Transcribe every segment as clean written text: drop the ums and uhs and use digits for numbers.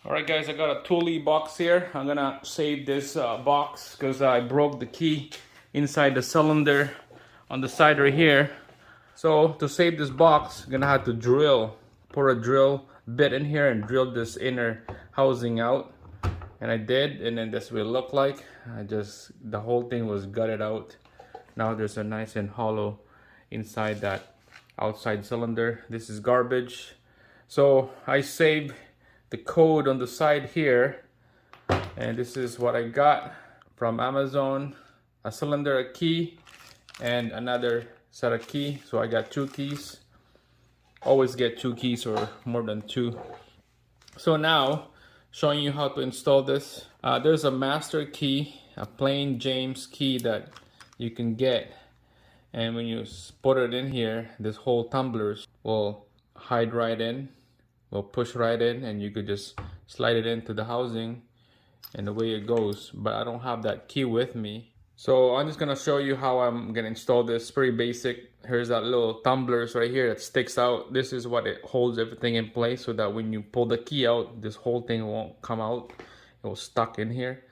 Alright guys, I got a ThuleBox here. I'm gonna save this box because I broke the key inside the cylinder on the side right here. So to save this box, I'm gonna have to pour a drill bit in here and drill this inner housing out. And I did, and then that's what it looked like. The whole thing was gutted out. Now there's a nice and hollow inside that outside cylinder. This is garbage. So I saved the code on the side here, and this is what I got from Amazon: a cylinder, a key, and another set of key. So I got 2 keys. Always get 2 keys or more than 2. So now showing you how to install this. There's a master key, a plain James key that you can get, and when you put it in here, this whole tumblers will hide right in, will push right in, and you could just slide it into the housing and away it goes. But I don't have that key with me, so I'm just gonna show you how I'm gonna install this. Pretty basic. Here's that little tumblers right here that sticks out. This is what it holds everything in place, so that when you pull the key out, this whole thing won't come out. It will stuck in here,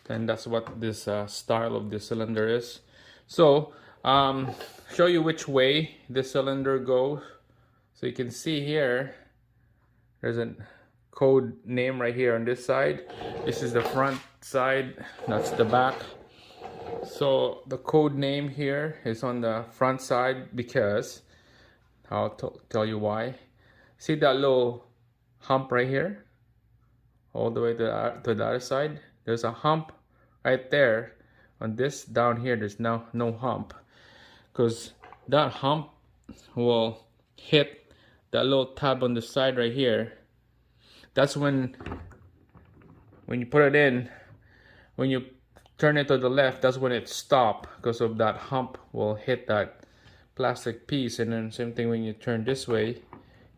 and that's what this style of the cylinder is. So show you which way the cylinder goes. So you can see here, there's a code name right here on this side. This is the front side, that's the back. So the code name here is on the front side because I'll tell you why. See that little hump right here, all the way to the other side? There's a hump right there. On this down here, there's now no hump, because that hump will hit that little tab on the side right here. That's when you put it in, when you turn it to the left, that's when it stops, because of that hump will hit that plastic piece. And then same thing when you turn this way,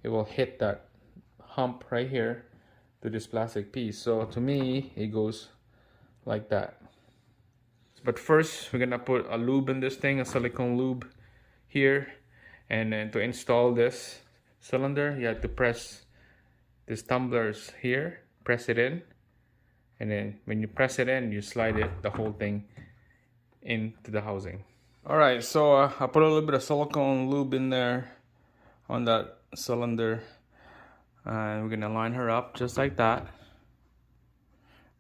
it will hit that hump right here to this plastic piece. So to me, it goes like that. But first, we're gonna put a lube in this thing, a silicone lube here. And then to install this cylinder, you have to press these tumblers here, press it in, and then when you press it in, you slide the whole thing into the housing. All right, so I put a little bit of silicone lube in there on that cylinder, and we're gonna line her up just like that.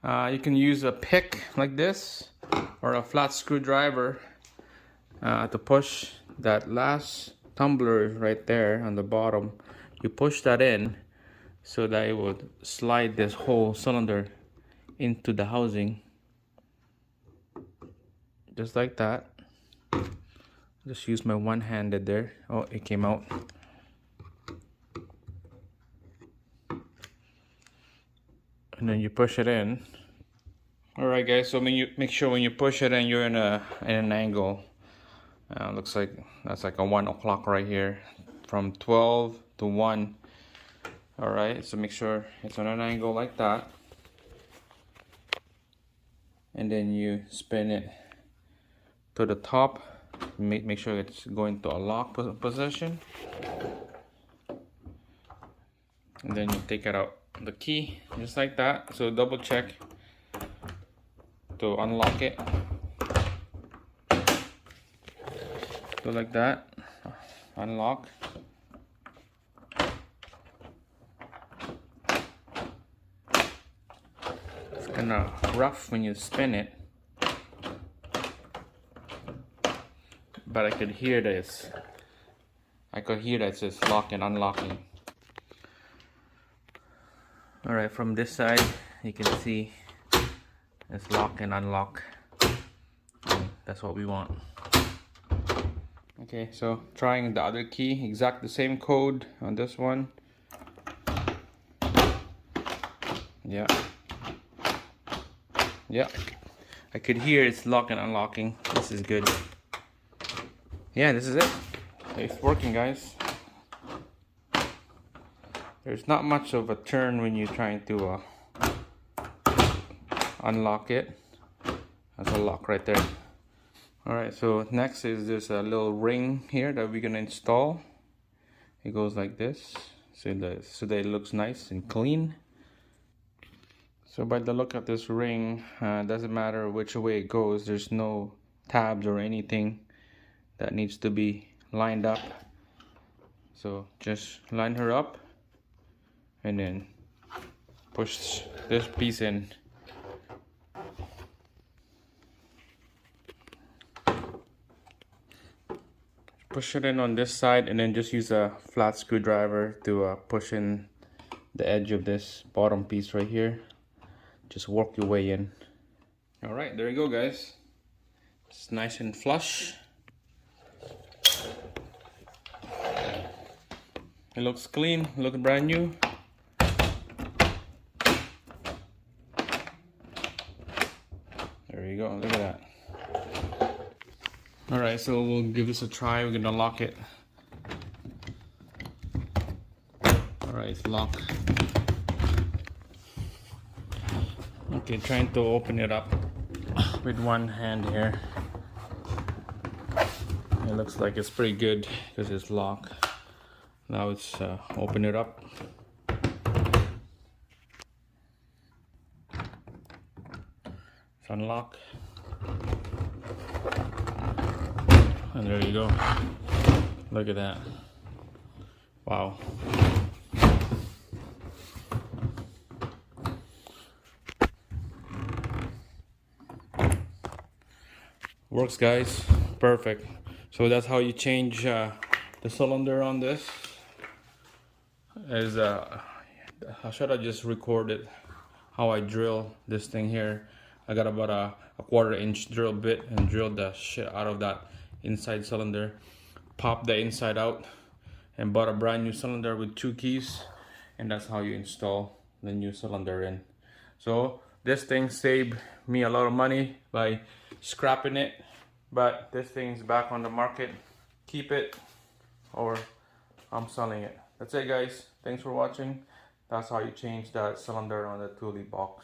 You can use a pick like this or a flat screwdriver to push that last tumbler right there on the bottom. You push that in so that it would slide this whole cylinder into the housing, just like that. Just use my one-handed there. Oh, it came out. And then you push it in. All right, guys. So when you make sure when you push it in, you're in an angle. Looks like that's like a 1 o'clock right here, from 12 to 1. All right. So make sure it's on an angle like that, and then you spin it to the top. Make sure it's going to a lock position, and then you take it out the key just like that. So double check to unlock it. So like that, unlock. It's kind of rough when you spin it, but I could hear this. I could hear that it's just locking, unlocking. All right, from this side, you can see it's lock and unlock. And that's what we want. Okay, so trying the other key, exact the same code on this one. Yeah. Yeah, I could hear it's lock and unlocking. This is good. Yeah, this is it. It's working, guys. There's not much of a turn when you're trying to unlock it. That's a lock right there. Alright, so next is this little ring here that we're gonna install. It goes like this, so that it looks nice and clean. So by the look of this ring, doesn't matter which way it goes, there's no tabs or anything that needs to be lined up. So just line her up and then push this piece in. Push it in on this side and then just use a flat screwdriver to push in the edge of this bottom piece right here. Just work your way in. All right, there you go, guys. It's nice and flush. It looks clean, looks brand new. There you go, look at that. All right, so we'll give this a try. We're gonna lock it. All right, it's locked. Okay, trying to open it up with one hand here. It looks like it's pretty good because it's locked. Now it's open it up. It's unlocked. And there you go. Look at that. Wow. Works, guys. Perfect. So that's how you change the cylinder on this. I should have just recorded how I drill this thing here. I got about a 1/4 inch drill bit and drilled the shit out of that inside cylinder, popped the inside out, and bought a brand new cylinder with 2 keys, and that's how you install the new cylinder in. So this thing saved me a lot of money by scrapping it, but this thing's back on the market. Keep it or I'm selling it. That's it, guys. Thanks for watching. That's how you change that cylinder on the ThuleBox.